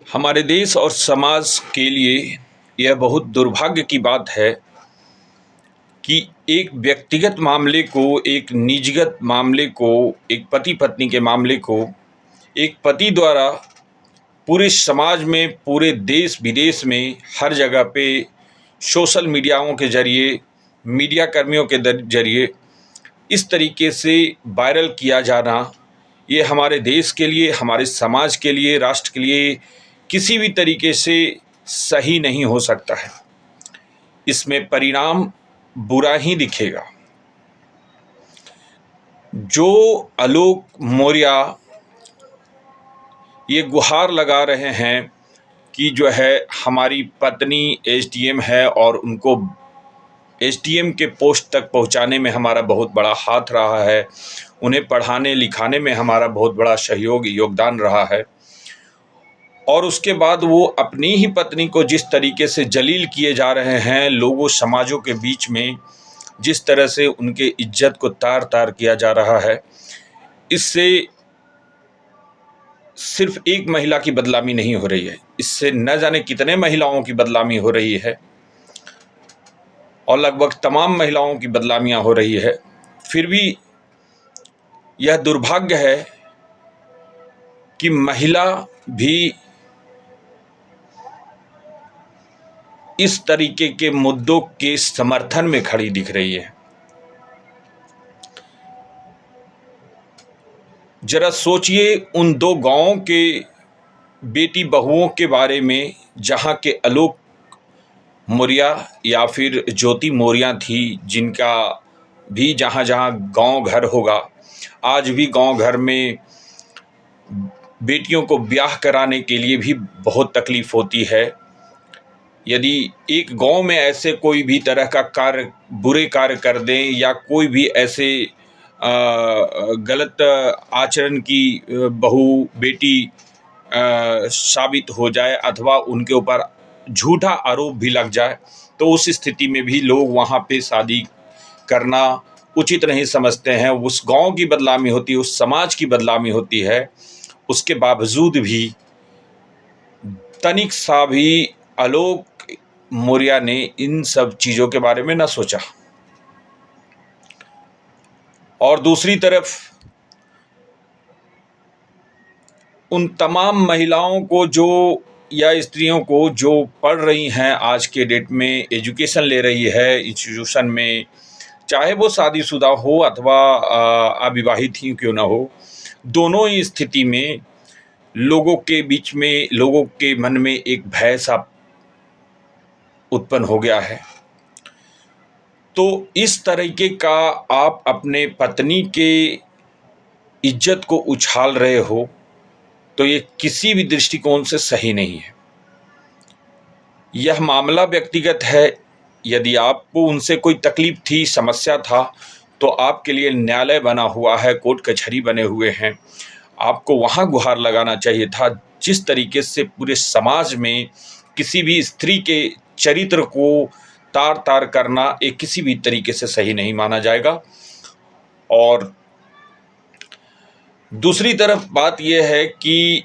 हमारे देश और समाज के लिए यह बहुत दुर्भाग्य की बात है कि एक व्यक्तिगत मामले को, एक निजगत मामले को, एक पति पत्नी के मामले को एक पति द्वारा पूरे समाज में, पूरे देश विदेश में, हर जगह पे सोशल मीडियाओं के ज़रिए, मीडिया कर्मियों के ज़रिए इस तरीके से वायरल किया जाना, ये हमारे देश के लिए, हमारे समाज के लिए, राष्ट्र के लिए किसी भी तरीके से सही नहीं हो सकता है। इसमें परिणाम बुरा ही दिखेगा। जो आलोक मौर्य ये गुहार लगा रहे हैं कि जो है हमारी पत्नी एसडीएम है और उनको एसडीएम के पोस्ट तक पहुंचाने में हमारा बहुत बड़ा हाथ रहा है, उन्हें पढ़ाने लिखाने में हमारा बहुत बड़ा सहयोग योगदान रहा है, और उसके बाद वो अपनी ही पत्नी को जिस तरीके से जलील किए जा रहे हैं, लोगों समाजों के बीच में जिस तरह से उनके इज्जत को तार तार किया जा रहा है, इससे सिर्फ एक महिला की बदनामी नहीं हो रही है, इससे न जाने कितने महिलाओं की बदनामी हो रही है और लगभग तमाम महिलाओं की बदनामियां हो रही है। फिर भी यह दुर्भाग्य है कि महिला भी इस तरीके के मुद्दों के समर्थन में खड़ी दिख रही है। जरा सोचिए उन दो गांवों के बेटी बहुओं के बारे में जहां के आलोक मौर्य या फिर ज्योति मौर्य थी, जिनका भी जहां जहां गांव घर होगा, आज भी गांव घर में बेटियों को ब्याह कराने के लिए भी बहुत तकलीफ होती है। यदि एक गांव में ऐसे कोई भी तरह का कार्य, बुरे कार्य कर दें या कोई भी ऐसे गलत आचरण की बहू बेटी साबित हो जाए अथवा उनके ऊपर झूठा आरोप भी लग जाए, तो उस स्थिति में भी लोग वहाँ पे शादी करना उचित नहीं समझते हैं। उस गांव की बदनामी होती है, उस समाज की बदनामी होती है। उसके बावजूद भी तनिक सा भी आलोक मौर्य ने इन सब चीज़ों के बारे में न सोचा। और दूसरी तरफ उन तमाम महिलाओं को जो या स्त्रियों को जो पढ़ रही हैं, आज के डेट में एजुकेशन ले रही है इंस्टीट्यूशन में, चाहे वो शादीशुदा हो अथवा अविवाहित ही क्यों ना हो, दोनों ही स्थिति में लोगों के बीच में, लोगों के मन में एक भय सा उत्पन्न हो गया है। तो इस तरीके का आप अपने पत्नी के इज्जत को उछाल रहे हो, तो ये किसी भी दृष्टिकोण से सही नहीं है। यह मामला व्यक्तिगत है। यदि आपको उनसे कोई तकलीफ थी, समस्या था, तो आपके लिए न्यायालय बना हुआ है, कोर्ट कचहरी बने हुए हैं, आपको वहाँ गुहार लगाना चाहिए था। जिस तरीके से पूरे समाज में किसी भी स्त्री के चरित्र को तार तार करना एक किसी भी तरीके से सही नहीं माना जाएगा। और दूसरी तरफ बात यह है कि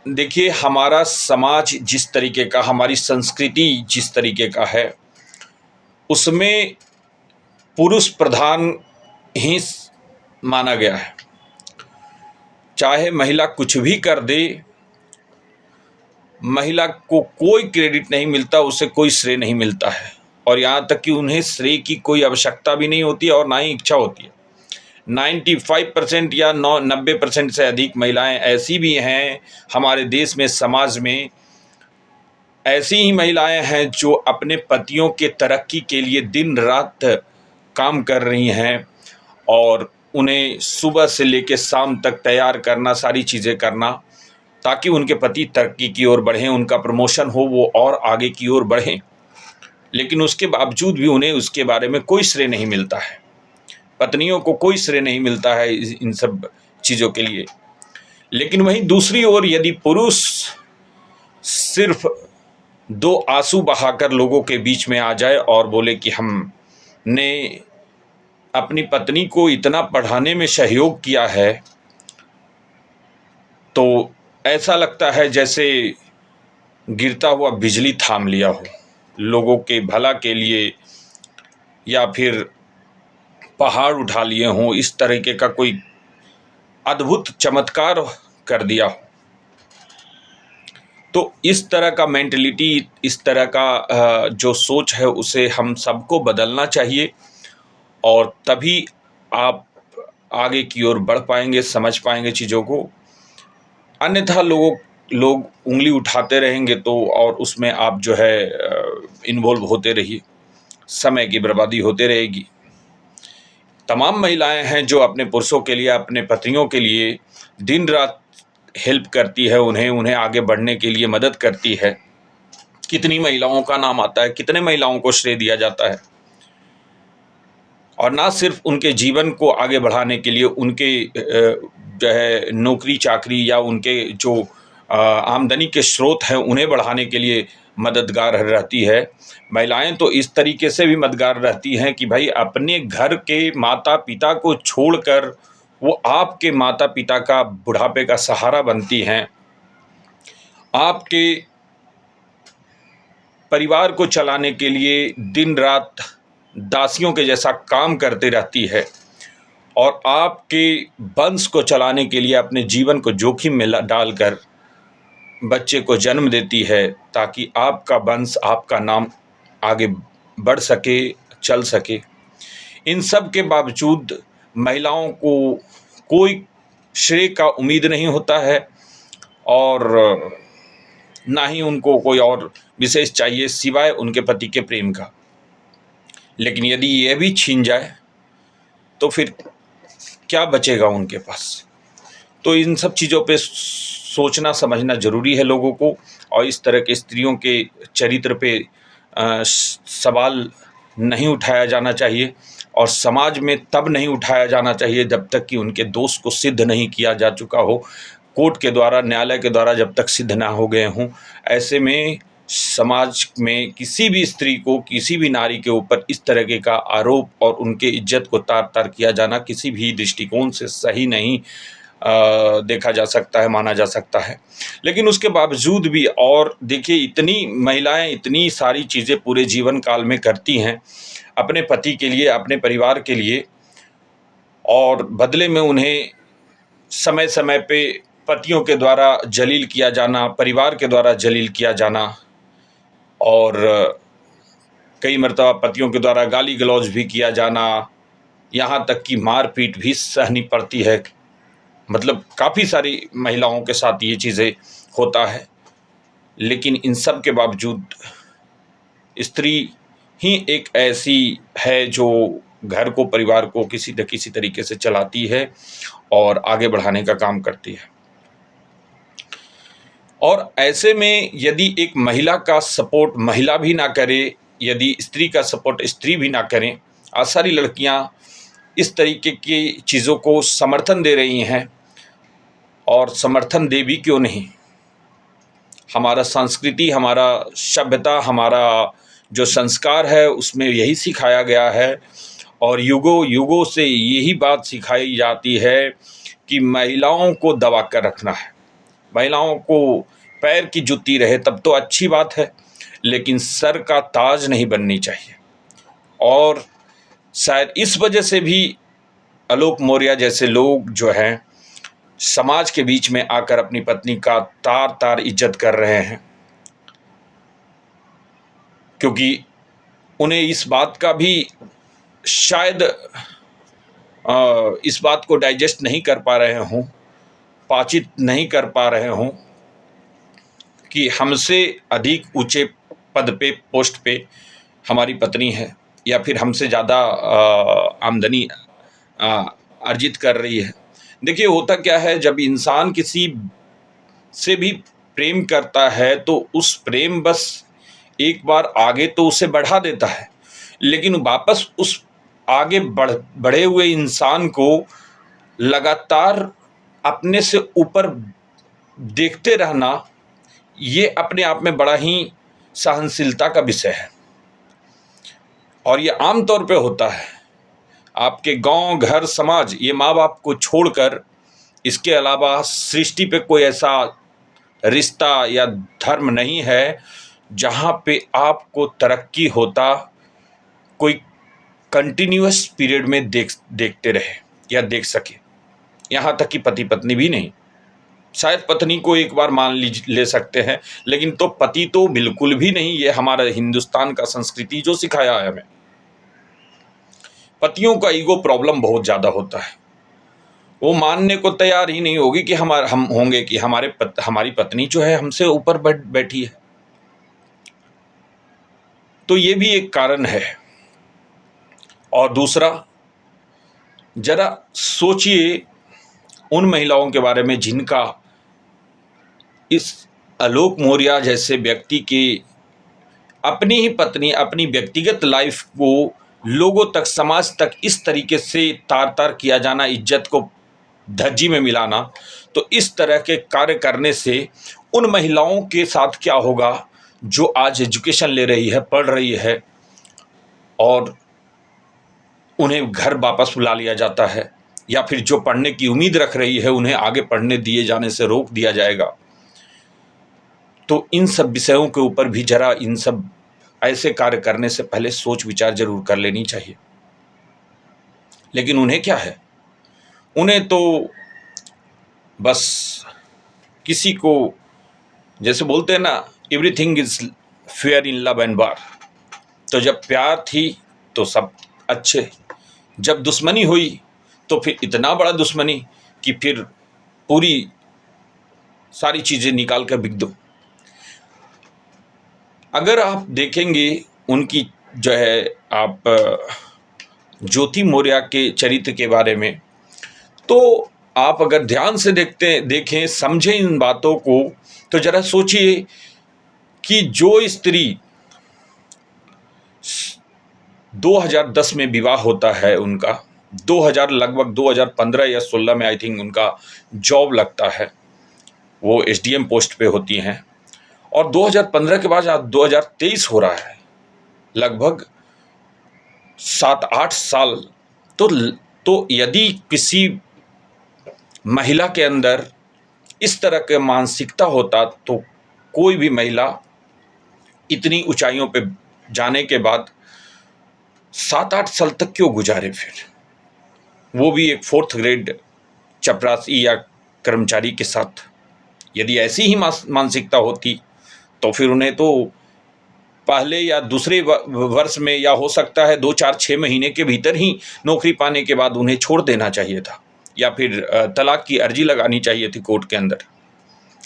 देखिए, हमारा समाज जिस तरीके का, हमारी संस्कृति जिस तरीके का है, उसमें पुरुष प्रधान ही माना गया है। चाहे महिला कुछ भी कर दे, महिला को कोई क्रेडिट नहीं मिलता, उसे कोई श्रेय नहीं मिलता है, और यहाँ तक कि उन्हें श्रेय की कोई आवश्यकता भी नहीं होती है और ना ही इच्छा होती है। 95% या 90% से अधिक महिलाएं ऐसी भी हैं हमारे देश में, समाज में ऐसी ही महिलाएं हैं जो अपने पतियों के तरक्की के लिए दिन रात काम कर रही हैं, और उन्हें सुबह से लेकर शाम तक तैयार करना, सारी चीज़ें करना, ताकि उनके पति तरक्की की ओर बढ़ें, उनका प्रमोशन हो, वो और आगे की ओर बढ़ें। लेकिन उसके बावजूद भी उन्हें उसके बारे में कोई श्रेय नहीं मिलता है। पत्नियों को कोई श्रेय नहीं मिलता है इन सब चीज़ों के लिए। लेकिन वहीं दूसरी ओर यदि पुरुष सिर्फ दो आंसू बहाकर लोगों के बीच में आ जाए और बोले कि हमने अपनी पत्नी को इतना पढ़ाने में सहयोग किया है, तो ऐसा लगता है जैसे गिरता हुआ बिजली थाम लिया हो, लोगों के भला के लिए, या फिर पहाड़ उठा लिए हों, इस तरीके का कोई अद्भुत चमत्कार कर दिया हो। तो इस तरह का मेंटलिटी, इस तरह का जो सोच है, उसे हम सबको बदलना चाहिए, और तभी आप आगे की ओर बढ़ पाएंगे, समझ पाएंगे चीज़ों को। अन्यथा लोग उंगली उठाते रहेंगे तो, और उसमें आप जो है इन्वॉल्व होते रहिए, समय की बर्बादी होते रहेगी। तमाम महिलाएं हैं जो अपने पुरुषों के लिए, अपने पतियों के लिए दिन रात हेल्प करती है, उन्हें आगे बढ़ने के लिए मदद करती है। कितनी महिलाओं का नाम आता है, कितने महिलाओं को श्रेय दिया जाता है, और ना सिर्फ उनके जीवन को आगे बढ़ाने के लिए, उनके जो है नौकरी चाकरी या उनके जो आमदनी के स्रोत हैं उन्हें बढ़ाने के लिए मददगार रहती है। महिलाएं तो इस तरीके से भी मददगार रहती हैं कि भाई अपने घर के माता पिता को छोड़कर वो आपके माता पिता का बुढ़ापे का सहारा बनती हैं, आपके परिवार को चलाने के लिए दिन रात दासियों के जैसा काम करते रहती है, और आपके वंश को चलाने के लिए अपने जीवन को जोखिम में डालकर बच्चे को जन्म देती है, ताकि आपका वंश, आपका नाम आगे बढ़ सके, चल सके। इन सब के बावजूद महिलाओं को कोई श्रेय का उम्मीद नहीं होता है, और ना ही उनको कोई और विशेष चाहिए सिवाय उनके पति के प्रेम का। लेकिन यदि यह भी छीन जाए तो फिर क्या बचेगा उनके पास। तो इन सब चीज़ों पे सोचना समझना ज़रूरी है लोगों को, और इस तरह के स्त्रियों के चरित्र पे सवाल नहीं उठाया जाना चाहिए, और समाज में तब नहीं उठाया जाना चाहिए जब तक कि उनके दोष को सिद्ध नहीं किया जा चुका हो, कोर्ट के द्वारा, न्यायालय के द्वारा जब तक सिद्ध ना हो गए हों। ऐसे में समाज में किसी भी स्त्री को, किसी भी नारी के ऊपर इस तरह का आरोप और उनके इज्जत को तार तार किया जाना किसी भी दृष्टिकोण से सही नहीं देखा जा सकता है, माना जा सकता है। लेकिन उसके बावजूद भी, और देखिए, इतनी महिलाएं इतनी सारी चीज़ें पूरे जीवन काल में करती हैं अपने पति के लिए, अपने परिवार के लिए, और बदले में उन्हें समय समय पे पतियों के द्वारा जलील किया जाना, परिवार के द्वारा जलील किया जाना, और कई मर्तबा पतियों के द्वारा गाली गलौज भी किया जाना, यहाँ तक कि मारपीट भी सहनी पड़ती है। मतलब काफ़ी सारी महिलाओं के साथ ये चीज़ें होता है। लेकिन इन सब के बावजूद स्त्री ही एक ऐसी है जो घर को, परिवार को किसी न किसी तरीके से चलाती है और आगे बढ़ाने का काम करती है। और ऐसे में यदि एक महिला का सपोर्ट महिला भी ना करे, यदि स्त्री का सपोर्ट स्त्री भी ना करें, आज सारी लड़कियां इस तरीके की चीज़ों को समर्थन दे रही हैं, और समर्थन दे भी क्यों नहीं। हमारा संस्कृति, हमारा सभ्यता, हमारा जो संस्कार है उसमें यही सिखाया गया है, और युगों युगों से यही बात सिखाई जाती है कि महिलाओं को दबा कर रखना है, महिलाओं को पैर की जुत्ती रहे तब तो अच्छी बात है, लेकिन सर का ताज नहीं बननी चाहिए। और शायद इस वजह से भी आलोक मौर्य जैसे लोग जो हैं समाज के बीच में आकर अपनी पत्नी का तार तार इज्जत कर रहे हैं, क्योंकि उन्हें इस बात का भी शायद इस बात को डाइजेस्ट नहीं कर पा रहे हों, पाचित नहीं कर पा रहे हों कि हमसे अधिक ऊंचे पद पे, पोस्ट पे हमारी पत्नी है, या फिर हमसे ज़्यादा आमदनी अर्जित कर रही है। देखिए, होता क्या है, जब इंसान किसी से भी प्रेम करता है तो उस प्रेम बस एक बार आगे तो उसे बढ़ा देता है, लेकिन वापस उस आगे बढ़े हुए इंसान को लगातार अपने से ऊपर देखते रहना, ये अपने आप में बड़ा ही सहनशीलता का विषय है। और ये आम तौर पे होता है आपके गांव, घर, समाज, ये माँ बाप को छोड़कर, इसके अलावा सृष्टि पे कोई ऐसा रिश्ता या धर्म नहीं है जहाँ पे आपको तरक्की होता कोई कंटिन्यूअस पीरियड में देखते रहे या देख सके। यहाँ तक कि पति पत्नी भी नहीं, शायद पत्नी को एक बार मान ले सकते हैं, लेकिन तो पति तो बिल्कुल भी नहीं। ये हमारा हिंदुस्तान का संस्कृति जो सिखाया है हमें। पतियों का ईगो प्रॉब्लम बहुत ज़्यादा होता है, वो मानने को तैयार ही नहीं होगी कि हम होंगे कि हमारी पत्नी जो है हमसे ऊपर बैठी है। तो ये भी एक कारण है। और दूसरा, जरा सोचिए उन महिलाओं के बारे में जिनका इस आलोक मौर्य जैसे व्यक्ति की अपनी ही पत्नी अपनी व्यक्तिगत लाइफ को लोगों तक, समाज तक इस तरीके से तार तार किया जाना, इज्जत को धज्जी में मिलाना। तो इस तरह के कार्य करने से उन महिलाओं के साथ क्या होगा जो आज एजुकेशन ले रही है, पढ़ रही है, और उन्हें घर वापस बुला लिया जाता है, या फिर जो पढ़ने की उम्मीद रख रही है उन्हें आगे पढ़ने दिए जाने से रोक दिया जाएगा। तो इन सब विषयों के ऊपर भी जरा इन सब ऐसे कार्य करने से पहले सोच विचार जरूर कर लेनी चाहिए। लेकिन उन्हें क्या है, उन्हें तो बस किसी को, जैसे बोलते हैं ना, everything is fair in love and वार। तो जब प्यार थी तो सब अच्छे, जब दुश्मनी हुई तो फिर इतना बड़ा दुश्मनी कि फिर पूरी सारी चीज़ें निकाल कर बिक दो। अगर आप देखेंगे उनकी जो है आप ज्योति मौर्य के चरित्र के बारे में, तो आप अगर ध्यान से देखें, समझें इन बातों को, तो जरा सोचिए कि जो स्त्री 2010 में विवाह होता है उनका, 2000 लगभग 2015 या 16 में आई थिंक उनका जॉब लगता है, वो एसडीएम पोस्ट पे होती हैं, और 2015 के बाद आज 2023 हो रहा है, लगभग 7-8 साल। तो यदि किसी महिला के अंदर इस तरह के मानसिकता होता तो कोई भी महिला इतनी ऊंचाइयों पे जाने के बाद 7-8 साल तक क्यों गुजारे, फिर वो भी एक 4th ग्रेड चपरासी या कर्मचारी के साथ। यदि ऐसी ही मानसिकता होती तो फिर उन्हें तो पहले या दूसरे वर्ष में, या हो सकता है 2-4-6 महीने के भीतर ही नौकरी पाने के बाद उन्हें छोड़ देना चाहिए था, या फिर तलाक की अर्जी लगानी चाहिए थी कोर्ट के अंदर।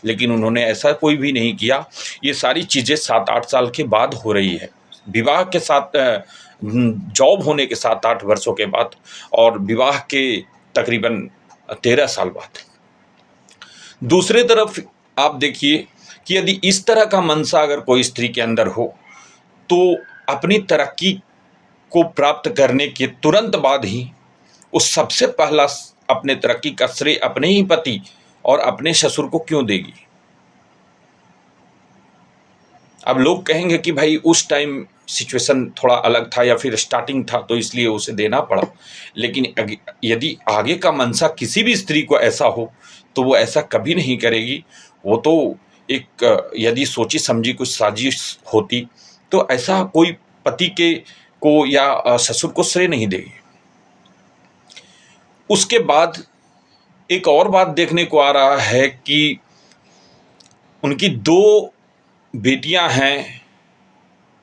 लेकिन उन्होंने ऐसा कोई भी नहीं किया। ये सारी चीज़ें 7-8 साल के बाद हो रही है, विवाह के साथ, जॉब होने के 7-8 वर्षों के बाद, और विवाह के तकरीबन 13 साल बाद। दूसरे तरफ आप देखिए कि यदि इस तरह का मनसा अगर कोई स्त्री के अंदर हो, तो अपनी तरक्की को प्राप्त करने के तुरंत बाद ही वो सबसे पहला अपने तरक्की का श्रेय अपने ही पति और अपने ससुर को क्यों देगी। अब लोग कहेंगे कि भाई उस टाइम सिचुएशन थोड़ा अलग था, या फिर स्टार्टिंग था तो इसलिए उसे देना पड़ा। लेकिन यदि आगे का मनसा किसी भी स्त्री को ऐसा हो तो वो ऐसा कभी नहीं करेगी। वो तो एक यदि सोची समझी कुछ साजिश होती तो ऐसा कोई पति को या ससुर को श्रेय नहीं देगी। उसके बाद एक और बात देखने को आ रहा है कि उनकी 2 बेटियां हैं,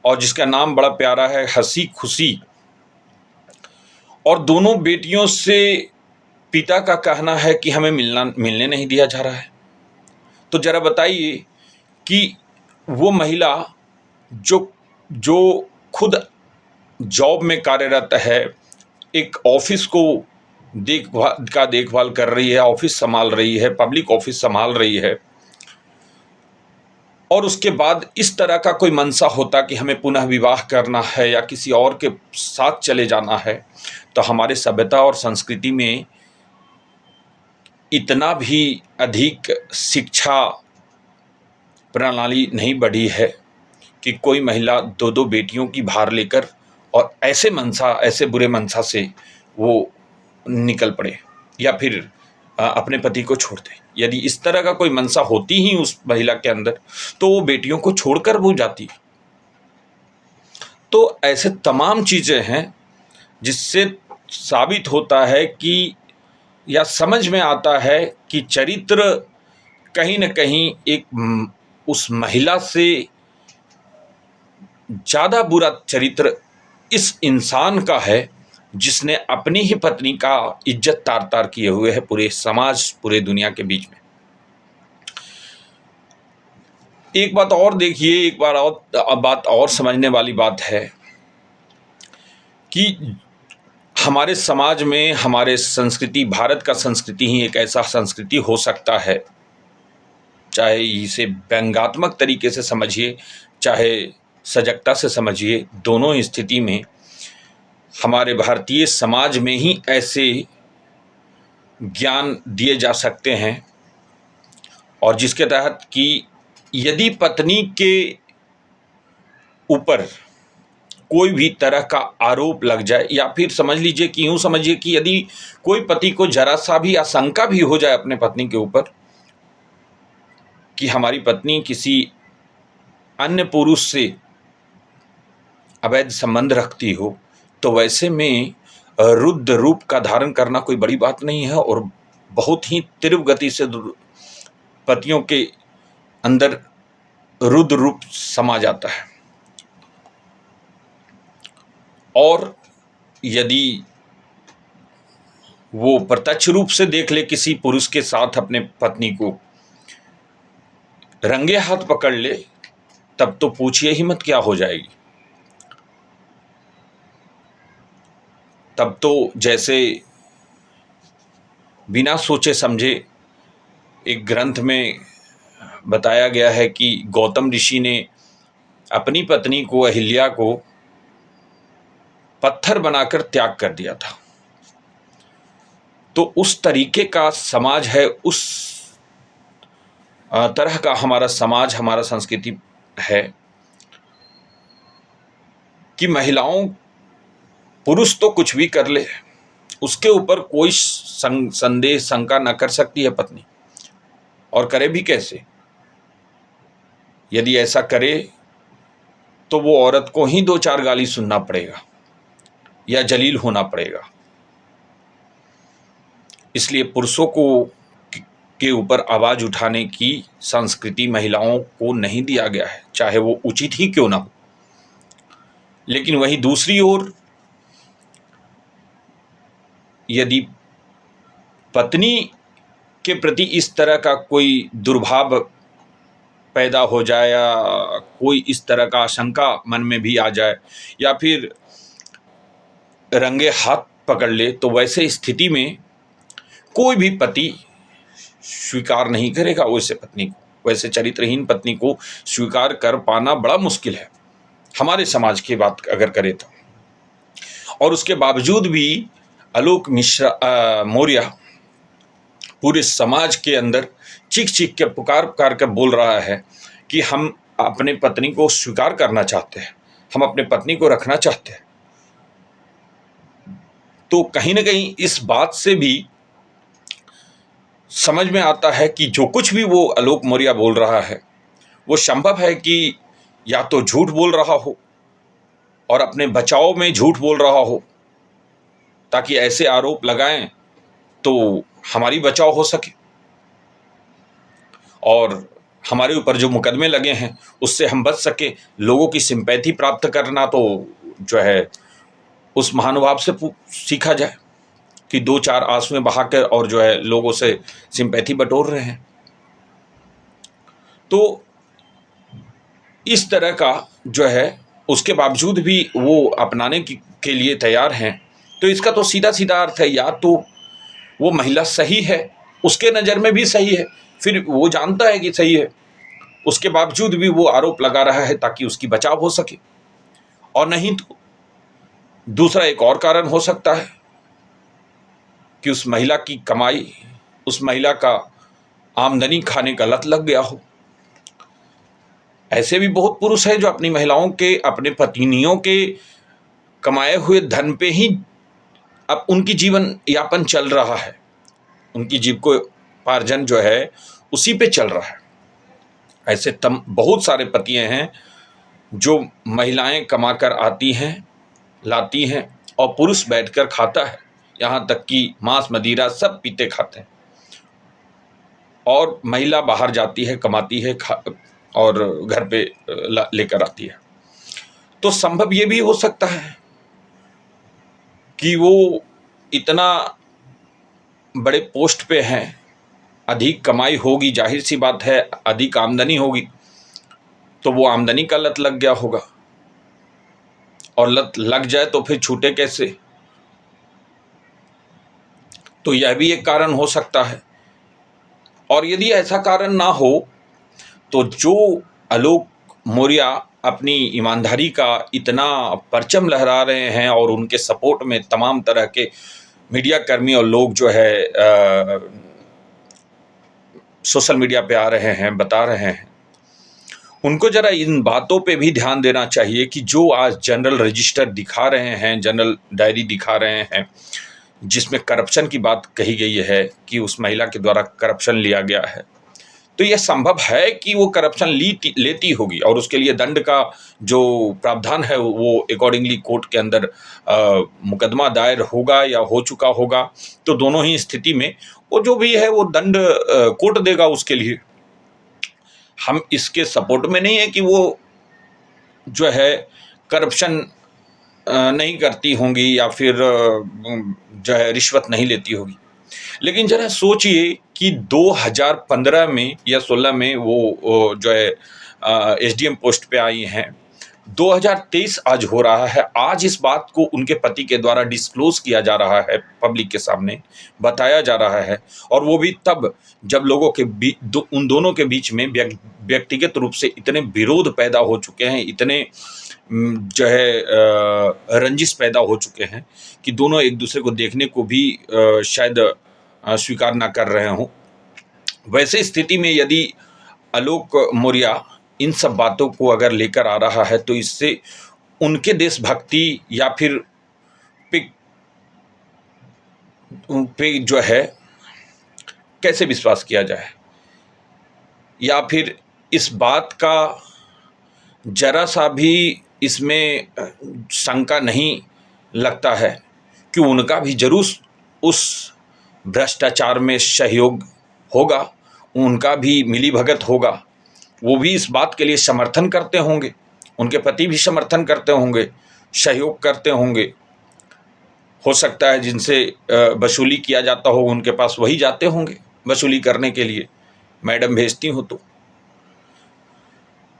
और जिसका नाम बड़ा प्यारा है, हंसी खुशी। और दोनों बेटियों से पिता का कहना है कि हमें मिलने नहीं दिया जा रहा है। तो जरा बताइए कि वो महिला जो खुद जॉब में कार्यरत है, एक ऑफिस को देखभाल कर रही है, ऑफिस संभाल रही है, पब्लिक ऑफिस संभाल रही है, और उसके बाद इस तरह का कोई मनसा होता कि हमें पुनः विवाह करना है या किसी और के साथ चले जाना है, तो हमारे सभ्यता और संस्कृति में इतना भी अधिक शिक्षा प्रणाली नहीं बढ़ी है कि कोई महिला 2-2 बेटियों की भार लेकर और ऐसे बुरे मनसा से वो निकल पड़े, या फिर अपने पति को छोड़ दे। यदि इस तरह का कोई मंशा होती ही उस महिला के अंदर, तो वो बेटियों को छोड़कर वो जाती। तो ऐसे तमाम चीज़ें हैं जिससे साबित होता है कि या समझ में आता है कि चरित्र कहीं न कहीं उस महिला से ज़्यादा बुरा चरित्र इस इंसान का है जिसने अपनी ही पत्नी का इज्जत तार-तार किए हुए है पूरे समाज, पूरे दुनिया के बीच में। एक बात और देखिए, एक बात और समझने वाली बात है कि हमारे समाज में, हमारे संस्कृति, भारत का संस्कृति ही एक ऐसा संस्कृति हो सकता है, चाहे इसे व्यंग्यात्मक तरीके से समझिए, चाहे सजगता से समझिए, दोनों ही स्थिति में हमारे भारतीय समाज में ही ऐसे ज्ञान दिए जा सकते हैं और जिसके तहत कि यदि पत्नी के ऊपर कोई भी तरह का आरोप लग जाए, या फिर समझ लीजिए कि यूँ समझिए कि यदि कोई पति को जरा सा भी आशंका भी हो जाए अपने पत्नी के ऊपर कि हमारी पत्नी किसी अन्य पुरुष से अवैध संबंध रखती हो, तो वैसे में रुद्र रूप का धारण करना कोई बड़ी बात नहीं है और बहुत ही तीव्र गति से पतियों के अंदर रुद्र रूप समा जाता है। और यदि वो प्रत्यक्ष रूप से देख ले किसी पुरुष के साथ अपने पत्नी को, रंगे हाथ पकड़ ले, तब तो पूछिए ही मत क्या हो जाएगी। तब तो जैसे बिना सोचे समझे एक ग्रंथ में बताया गया है कि गौतम ऋषि ने अपनी पत्नी को, अहिल्या को, पत्थर बनाकर त्याग कर दिया था। तो उस तरीके का समाज है, उस तरह का हमारा समाज, हमारा संस्कृति है कि महिलाओं, पुरुष तो कुछ भी कर ले, उसके ऊपर कोई संदेह, शंका न कर सकती है पत्नी, और करे भी कैसे। यदि ऐसा करे तो वो औरत को ही 2-4 गाली सुनना पड़ेगा या जलील होना पड़ेगा। इसलिए पुरुषों को के ऊपर आवाज़ उठाने की संस्कृति महिलाओं को नहीं दिया गया है, चाहे वो उचित ही क्यों ना हो। लेकिन वहीं दूसरी ओर यदि पत्नी के प्रति इस तरह का कोई दुर्भाव पैदा हो जाए या कोई इस तरह का आशंका मन में भी आ जाए या फिर रंगे हाथ पकड़ ले, तो वैसे स्थिति में कोई भी पति स्वीकार नहीं करेगा वैसे पत्नी को, वैसे चरित्रहीन पत्नी को स्वीकार कर पाना बड़ा मुश्किल है हमारे समाज की बात अगर करें तो। और उसके बावजूद भी आलोक मिश्रा मौर्य पूरे समाज के अंदर चीख चीख के पुकार के बोल रहा है कि हम अपने पत्नी को स्वीकार करना चाहते हैं, हम अपने पत्नी को रखना चाहते हैं। तो कहीं ना कहीं इस बात से भी समझ में आता है कि जो कुछ भी वो आलोक मौर्य बोल रहा है वो संभव है कि या तो झूठ बोल रहा हो और अपने बचाव में झूठ बोल रहा हो ताकि ऐसे आरोप लगाएं तो हमारी बचाव हो सके और हमारे ऊपर जो मुकदमे लगे हैं उससे हम बच सके। लोगों की सिंपैथी प्राप्त करना तो जो है उस महानुभाव से सीखा जाए कि 2-4 आंसुएं बहाकर और जो है लोगों से सिंपैथी बटोर रहे हैं। तो इस तरह का जो है उसके बावजूद भी वो अपनाने के लिए तैयार हैं, तो इसका तो सीधा सीधा अर्थ है या तो वो महिला सही है, उसके नज़र में भी सही है, फिर वो जानता है कि सही है, उसके बावजूद भी वो आरोप लगा रहा है ताकि उसकी बचाव हो सके। और नहीं तो दूसरा एक और कारण हो सकता है कि उस महिला की कमाई, उस महिला का आमदनी खाने का लत लग गया हो। ऐसे भी बहुत पुरुष हैं जो अपनी महिलाओं के, अपने पत्नियों के कमाए हुए धन पे ही अब उनकी जीवन यापन चल रहा है, उनकी जीव को पार्जन जो है उसी पे चल रहा है। ऐसे बहुत सारे पति हैं जो महिलाएं कमाकर आती हैं, लाती हैं और पुरुष बैठकर खाता है, यहाँ तक कि मांस मदिरा सब पीते खाते हैं, और महिला बाहर जाती है, कमाती है, और घर पे लेकर आती है। तो संभव ये भी हो सकता है कि वो इतना बड़े पोस्ट पे हैं, अधिक कमाई होगी, जाहिर सी बात है, अधिक आमदनी होगी, तो वो आमदनी का लत लग गया होगा, और लत लग जाए तो फिर छूटे कैसे। तो यह भी एक कारण हो सकता है। और यदि ऐसा कारण ना हो तो जो आलोक मौर्य अपनी ईमानदारी का इतना परचम लहरा रहे हैं और उनके सपोर्ट में तमाम तरह के मीडिया कर्मी और लोग जो है सोशल मीडिया पे आ रहे हैं, बता रहे हैं, उनको जरा इन बातों पे भी ध्यान देना चाहिए कि जो आज जनरल रजिस्टर दिखा रहे हैं, जनरल डायरी दिखा रहे हैं, जिसमें करप्शन की बात कही गई है कि उस महिला के द्वारा करप्शन लिया गया है, तो यह संभव है कि वो करप्शन लेती होगी और उसके लिए दंड का जो प्रावधान है वो अकॉर्डिंगली कोर्ट के अंदर मुकदमा दायर होगा या हो चुका होगा। तो दोनों ही स्थिति में वो जो भी है वो दंड कोर्ट देगा उसके लिए। हम इसके सपोर्ट में नहीं है कि वो जो है करप्शन नहीं करती होंगी या फिर जो है रिश्वत नहीं लेती होगी, लेकिन जरा सोचिए कि 2015 में या 16 में वो जो है एसडीएम पोस्ट पे आई हैं, 2023 आज हो रहा है, आज इस बात को उनके पति के द्वारा डिस्क्लोज किया जा रहा है, पब्लिक के सामने बताया जा रहा है, और वो भी तब जब लोगों के उन दोनों के बीच में व्यक्तिगत रूप से इतने विरोध पैदा हो चुके हैं, इतने जो है रंजिश पैदा हो चुके हैं कि दोनों एक दूसरे को देखने को भी शायद स्वीकार ना कर रहे हों। वैसे स्थिति में यदि आलोक मौर्य इन सब बातों को अगर लेकर आ रहा है तो इससे उनके देशभक्ति या फिर पे जो है कैसे विश्वास किया जाए, या फिर इस बात का जरा सा भी इसमें शंका नहीं लगता है कि उनका भी जरूर उस भ्रष्टाचार में सहयोग होगा, उनका भी मिलीभगत होगा, वो भी इस बात के लिए समर्थन करते होंगे, उनके पति भी समर्थन करते होंगे, सहयोग करते होंगे। हो सकता है जिनसे वसूली किया जाता हो उनके पास वही जाते होंगे वसूली करने के लिए, मैडम भेजती हो तो,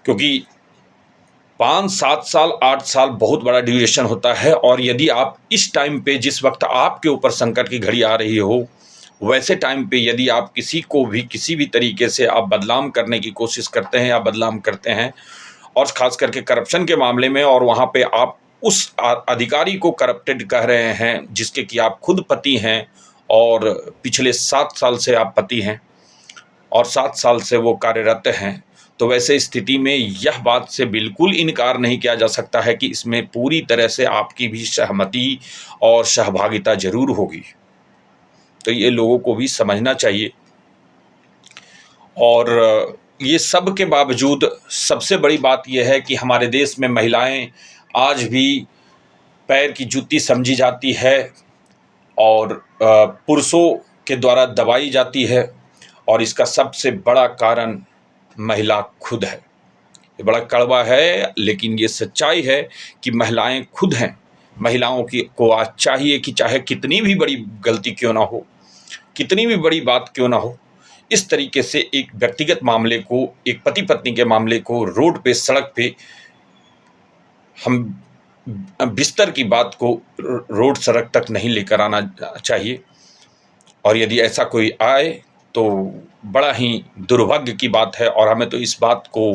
क्योंकि 5, 7 साल, 8 साल बहुत बड़ा ड्यूरेशन होता है। और यदि आप इस टाइम पे, जिस वक्त आपके ऊपर संकट की घड़ी आ रही हो, वैसे टाइम पे यदि आप किसी को भी किसी भी तरीके से आप बदनाम करने की कोशिश करते हैं या बदनाम करते हैं, और ख़ास करके करप्शन के मामले में, और वहाँ पे आप उस अधिकारी को करप्टेड कह रहे हैं जिसके कि आप खुद पति हैं और पिछले 7 साल से आप पति हैं और 7 साल से वो कार्यरत हैं, तो वैसे स्थिति में यह बात से बिल्कुल इनकार नहीं किया जा सकता है कि इसमें पूरी तरह से आपकी भी सहमति और सहभागिता जरूर होगी। तो ये लोगों को भी समझना चाहिए। और ये सब के बावजूद सबसे बड़ी बात यह है कि हमारे देश में महिलाएं आज भी पैर की जूती समझी जाती है और पुरुषों के द्वारा दबाई जाती है, और इसका सबसे बड़ा कारण महिला खुद है। ये बड़ा कड़वा है लेकिन ये सच्चाई है कि महिलाएं खुद हैं। महिलाओं को आज चाहिए कि चाहे कितनी भी बड़ी गलती क्यों ना हो, कितनी भी बड़ी बात क्यों ना हो, इस तरीके से एक व्यक्तिगत मामले को, एक पति पत्नी के मामले को रोड पे, सड़क पे, हम बिस्तर की बात को रोड सड़क तक नहीं लेकर आना चाहिए। और यदि ऐसा कोई आए तो बड़ा ही दुर्भाग्य की बात है, और हमें तो इस बात को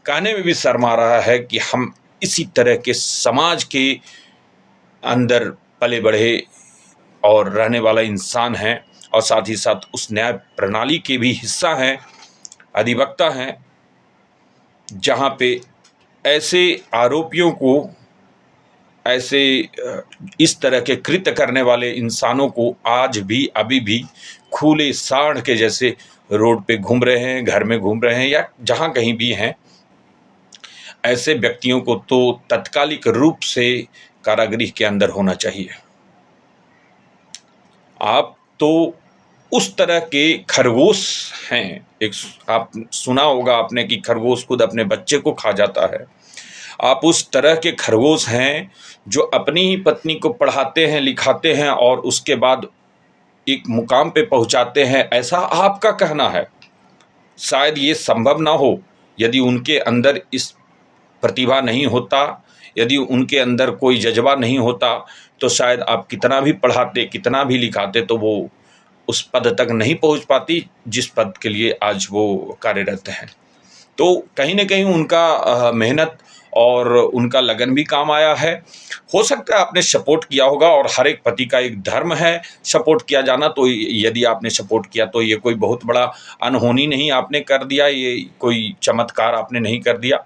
कहने में भी शर्म आ रहा है कि हम इसी तरह के समाज के अंदर पले बढ़े और रहने वाला इंसान हैं, और साथ ही साथ उस न्याय प्रणाली के भी हिस्सा हैं, अधिवक्ता हैं, जहाँ पे ऐसे आरोपियों को ऐसे इस तरह के कृत्य करने वाले इंसानों को आज भी अभी भी खुले सांड के जैसे रोड पे घूम रहे हैं, घर में घूम रहे हैं या जहाँ कहीं भी हैं, ऐसे व्यक्तियों को तो तत्कालिक रूप से कारागृह के अंदर होना चाहिए। आप तो उस तरह के खरगोश हैं, एक आप सुना होगा आपने कि खरगोश खुद अपने बच्चे को खा जाता है। आप उस तरह के खरगोश हैं जो अपनी ही पत्नी को पढ़ाते हैं, लिखाते हैं और उसके बाद एक मुकाम पे पहुंचाते हैं, ऐसा आपका कहना है। शायद ये संभव ना हो यदि उनके अंदर इस प्रतिभा नहीं होता, यदि उनके अंदर कोई जज्बा नहीं होता, तो शायद आप कितना भी पढ़ाते, कितना भी लिखाते, तो वो उस पद तक नहीं पहुंच पाती जिस पद के लिए आज वो कार्यरत हैं। तो कहीं न कहीं उनका मेहनत और उनका लगन भी काम आया है। हो सकता है आपने सपोर्ट किया होगा और हर एक पति का एक धर्म है सपोर्ट किया जाना, तो यदि आपने सपोर्ट किया तो ये कोई बहुत बड़ा अनहोनी नहीं आपने कर दिया, ये कोई चमत्कार आपने नहीं कर दिया।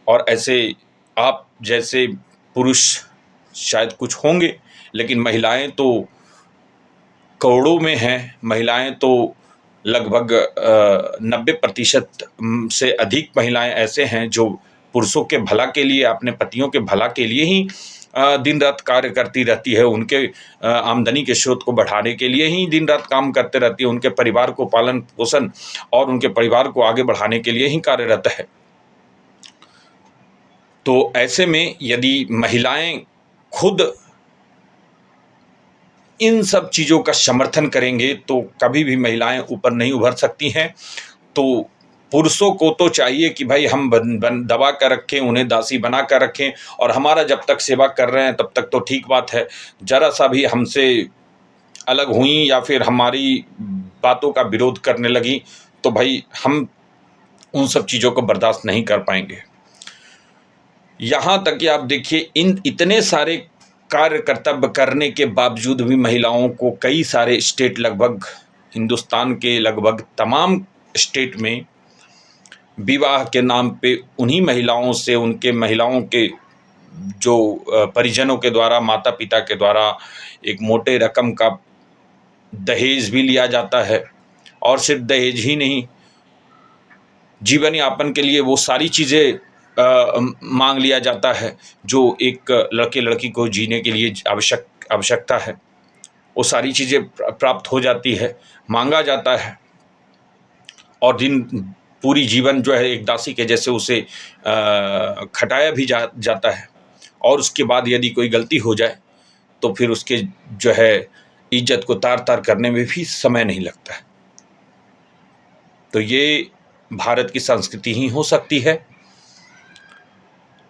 और ऐसे आप जैसे पुरुष शायद कुछ होंगे, लेकिन महिलाएं तो करोड़ों में हैं। महिलाएं तो लगभग 90% से अधिक महिलाएं ऐसे हैं जो पुरुषों के भला के लिए, अपने पतियों के भला के लिए ही दिन रात कार्य करती रहती है, उनके आमदनी के स्रोत को बढ़ाने के लिए ही दिन रात काम करते रहती है, उनके परिवार को पालन पोषण और उनके परिवार को आगे बढ़ाने के लिए ही कार्यरत है। तो ऐसे में यदि महिलाएं खुद इन सब चीज़ों का समर्थन करेंगे तो कभी भी महिलाएं ऊपर नहीं उभर सकती हैं। तो पुरुषों को तो चाहिए कि भाई हम दबा कर रखें, उन्हें दासी बना कर रखें और हमारा जब तक सेवा कर रहे हैं तब तक तो ठीक बात है। जरा सा भी हमसे अलग हुई या फिर हमारी बातों का विरोध करने लगी तो भाई हम उन सब चीज़ों को बर्दाश्त नहीं कर पाएंगे। यहाँ तक कि आप देखिए, इन इतने सारे कार्य कर्तव्य करने के बावजूद भी महिलाओं को कई सारे स्टेट, लगभग हिंदुस्तान के लगभग तमाम स्टेट में विवाह के नाम पे उन्हीं महिलाओं से, उनके महिलाओं के जो परिजनों के द्वारा, माता पिता के द्वारा एक मोटे रकम का दहेज भी लिया जाता है। और सिर्फ दहेज ही नहीं, जीवन यापन के लिए वो सारी चीज़ें मांग लिया जाता है जो एक लड़के लड़की को जीने के लिए आवश्यकता है। वो सारी चीज़ें प्राप्त हो जाती है, मांगा जाता है और पूरी जीवन जो है एक दासी के जैसे उसे खटाया भी जाता है। और उसके बाद यदि कोई गलती हो जाए तो फिर उसके जो है इज्जत को तार तार करने में भी समय नहीं लगता है। तो ये भारत की संस्कृति ही हो सकती है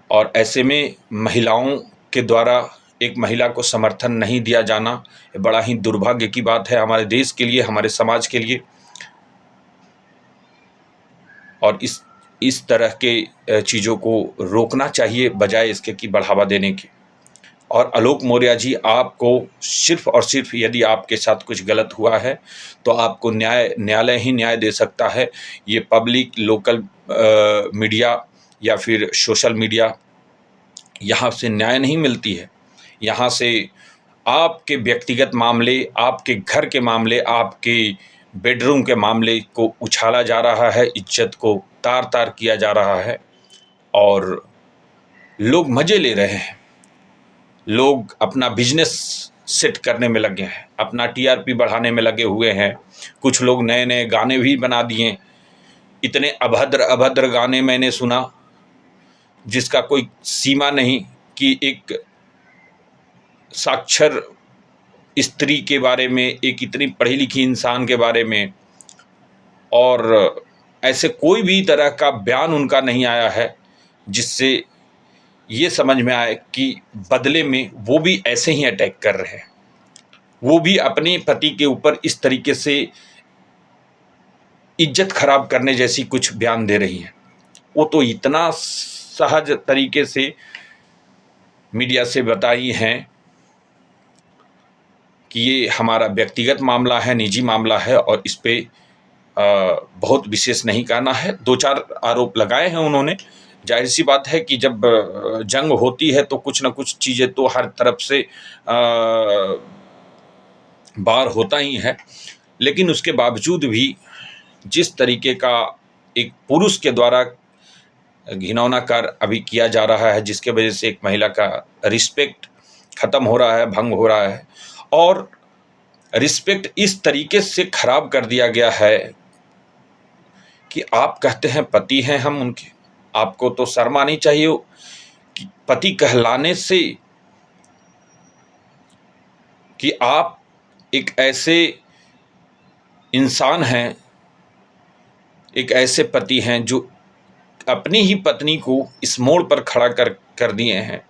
और ऐसे में महिलाओं के द्वारा एक महिला को समर्थन नहीं दिया जाना बड़ा ही दुर्भाग्य की बात है हमारे देश के लिए, हमारे समाज के लिए। और इस तरह के चीज़ों को रोकना चाहिए बजाय इसके कि बढ़ावा देने के। और आलोक मौर्य जी, आपको सिर्फ और सिर्फ यदि आपके साथ कुछ गलत हुआ है तो आपको न्यायालय ही न्याय दे सकता है। ये पब्लिक, लोकल मीडिया या फिर सोशल मीडिया, यहाँ से न्याय नहीं मिलती है। यहाँ से आपके व्यक्तिगत मामले, आपके घर के मामले, आपके बेडरूम के मामले को उछाला जा रहा है, इज्जत को तार तार किया जा रहा है और लोग मज़े ले रहे हैं। लोग अपना बिजनेस सेट करने में लगे हैं, अपना टीआरपी बढ़ाने में लगे हुए हैं। कुछ लोग नए नए गाने भी बना दिए, इतने अभद्र अभद्र गाने मैंने सुना जिसका कोई सीमा नहीं, कि एक साक्षर स्त्री के बारे में, एक इतनी पढ़ी लिखी इंसान के बारे में, और ऐसे कोई भी तरह का बयान उनका नहीं आया है जिससे ये समझ में आए कि बदले में वो भी ऐसे ही अटैक कर रहे हैं, वो भी अपने पति के ऊपर इस तरीके से इज्जत खराब करने जैसी कुछ बयान दे रही हैं। वो तो इतना सहज तरीके से मीडिया से बताई हैं कि ये हमारा व्यक्तिगत मामला है, निजी मामला है और इस पे बहुत विशेष नहीं कहना है। 2-4 आरोप लगाए हैं उन्होंने, ज़ाहिर-सी बात है कि जब जंग होती है तो कुछ न कुछ चीज़ें तो हर तरफ से बार होता ही है। लेकिन उसके बावजूद भी जिस तरीके का एक पुरुष के द्वारा घिनौना कार्य अभी किया जा रहा है, जिसके वजह से एक महिला का रिस्पेक्ट खत्म हो रहा है, भंग हो रहा है, और रिस्पेक्ट इस तरीके से खराब कर दिया गया है कि आप कहते हैं पति हैं हम उनके, आपको तो शर्म आनी चाहिए कि पति कहलाने से, कि आप एक ऐसे इंसान हैं, एक ऐसे पति हैं जो अपनी ही पत्नी को इस मोड़ पर खड़ा कर दिए हैं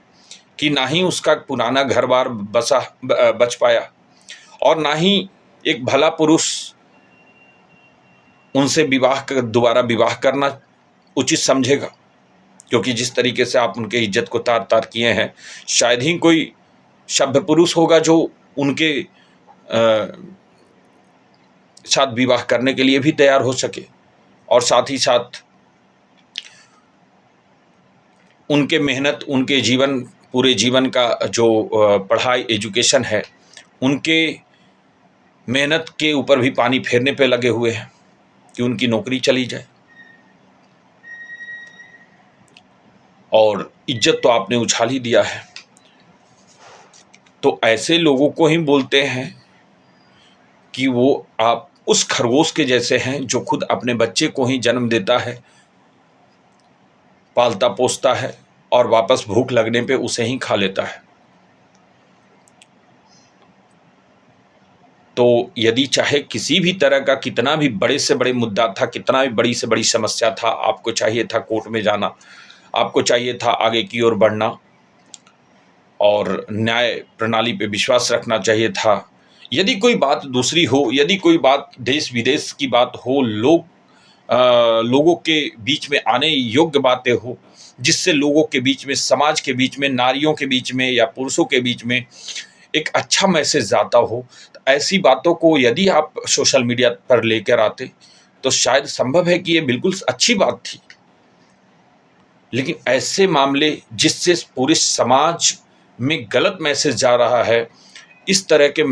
कि ना ही उसका पुराना घर बार बच पाया, और ना ही एक भला पुरुष उनसे दोबारा विवाह करना उचित समझेगा, क्योंकि जिस तरीके से आप उनके इज्जत को तार तार किए हैं, शायद ही कोई सभ्य पुरुष होगा जो उनके साथ विवाह करने के लिए भी तैयार हो सके, और साथ ही साथ उनके मेहनत, उनके पूरे जीवन का जो पढ़ाई एजुकेशन है, उनके मेहनत के ऊपर भी पानी फेरने पे लगे हुए हैं कि उनकी नौकरी चली जाए। और इज्जत तो आपने उछाल ही दिया है। तो ऐसे लोगों को ही बोलते हैं कि वो आप उस खरगोश के जैसे हैं जो खुद अपने बच्चे को ही जन्म देता है, पालता पोसता है, और वापस भूख लगने पे उसे ही खा लेता है। तो यदि चाहे किसी भी तरह का कितना भी बड़े से बड़े मुद्दा था, कितना भी बड़ी से बड़ी समस्या था, आपको चाहिए था कोर्ट में जाना, आपको चाहिए था आगे की ओर बढ़ना और न्याय प्रणाली पे विश्वास रखना चाहिए था। यदि कोई बात दूसरी हो, यदि कोई बात देश विदेश की बात हो, लोगों के बीच में आने योग्य बातें हो, जिससे लोगों के बीच में, समाज के बीच में, नारियों के बीच में या पुरुषों के बीच में एक अच्छा मैसेज जाता हो, तो ऐसी बातों को यदि आप सोशल मीडिया पर लेकर आते तो शायद संभव है कि ये बिल्कुल अच्छी बात थी। लेकिन ऐसे मामले जिससे पूरे समाज में गलत मैसेज जा रहा है, इस तरह के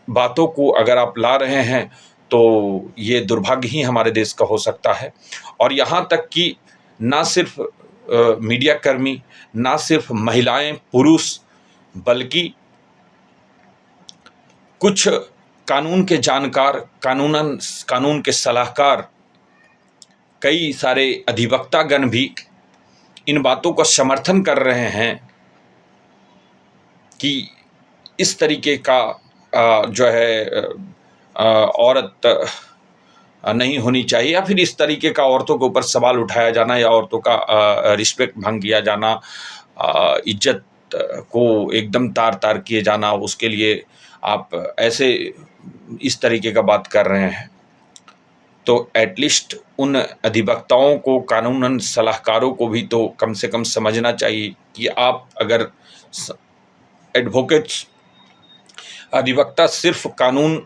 बातों को अगर आप ला रहे हैं तो ये दुर्भाग्य ही हमारे देश का हो सकता है। और यहाँ तक कि ना सिर्फ मीडिया कर्मी, ना सिर्फ महिलाएं, पुरुष, बल्कि कुछ कानून के जानकार, कानून के सलाहकार, कई सारे अधिवक्तागण भी इन बातों का समर्थन कर रहे हैं कि इस तरीके का जो है औरत नहीं होनी चाहिए, या फिर इस तरीके का औरतों के ऊपर सवाल उठाया जाना, या औरतों का रिस्पेक्ट भंग किया जाना, इज्जत को एकदम तार तार किए जाना, उसके लिए आप ऐसे इस तरीके का बात कर रहे हैं। तो एटलीस्ट उन अधिवक्ताओं को, कानूनन सलाहकारों को भी तो कम से कम समझना चाहिए कि आप अगर एडवोकेट्स, अधिवक्ता सिर्फ कानून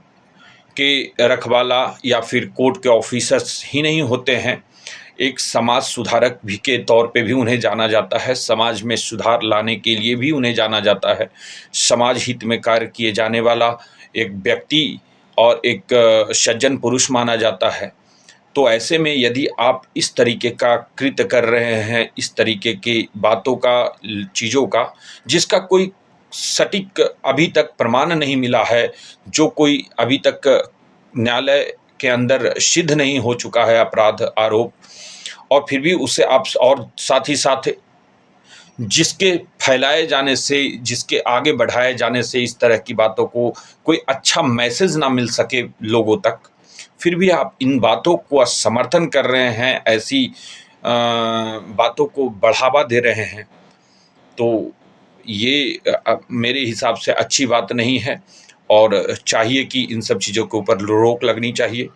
के रखवाला या फिर कोर्ट के ऑफिसर्स ही नहीं होते हैं, एक समाज सुधारक भी के तौर पे भी उन्हें जाना जाता है, समाज में सुधार लाने के लिए भी उन्हें जाना जाता है, समाज हित में कार्य किए जाने वाला एक व्यक्ति और एक सज्जन पुरुष माना जाता है। तो ऐसे में यदि आप इस तरीके का कृत्य कर रहे हैं, इस तरीके की बातों का, चीज़ों का, जिसका कोई सटीक अभी तक प्रमाण नहीं मिला है, जो कोई अभी तक न्यायालय के अंदर सिद्ध नहीं हो चुका है अपराध आरोप, और फिर भी उसे आप, और साथ ही साथ जिसके फैलाए जाने से, जिसके आगे बढ़ाए जाने से इस तरह की बातों को कोई अच्छा मैसेज ना मिल सके लोगों तक, फिर भी आप इन बातों को समर्थन कर रहे हैं, ऐसी बातों को बढ़ावा दे रहे हैं, तो ये मेरे हिसाब से अच्छी बात नहीं है। और चाहिए कि इन सब चीज़ों के ऊपर रोक लगनी चाहिए।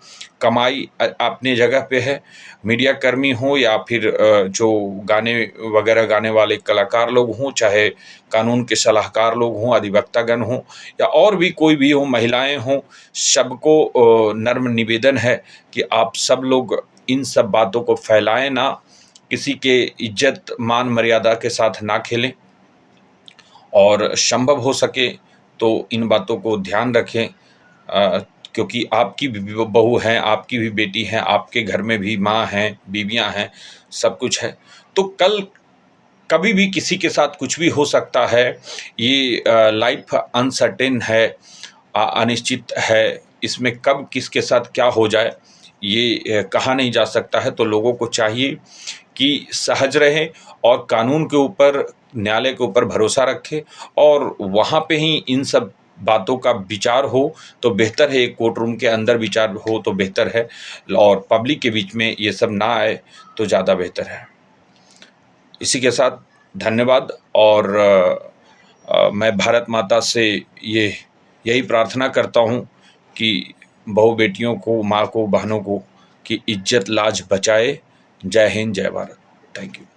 कमाई अपने जगह पे है, मीडिया कर्मी हों या फिर जो गाने वगैरह गाने वाले कलाकार लोग हों, चाहे कानून के सलाहकार लोग हों, अधिवक्तागण हों, या और भी कोई भी हो, महिलाएं हों, सबको नम्र निवेदन है कि आप सब लोग इन सब बातों को फैलाएं ना, किसी के इज्जत मान मर्यादा के साथ ना खेलें और संभव हो सके तो इन बातों को ध्यान रखें, क्योंकि आपकी भी बहू हैं, आपकी भी बेटी हैं, आपके घर में भी माँ हैं, बीवियाँ हैं, सब कुछ है। तो कल कभी भी किसी के साथ कुछ भी हो सकता है। ये लाइफ अनसर्टेन है, अनिश्चित है। इसमें कब किसके साथ क्या हो जाए ये कहा नहीं जा सकता है। तो लोगों को चाहिए कि सहज रहें और कानून के ऊपर, न्यायालय के ऊपर भरोसा रखें और वहाँ पे ही इन सब बातों का विचार हो तो बेहतर है। एक कोर्ट रूम के अंदर विचार हो तो बेहतर है और पब्लिक के बीच में ये सब ना आए तो ज़्यादा बेहतर है। इसी के साथ धन्यवाद। और मैं भारत माता से यही प्रार्थना करता हूँ कि बहू बेटियों को, माँ को, बहनों को कि इज्जत लाज बचाए। जय हिंद, जय भारत। Thank you.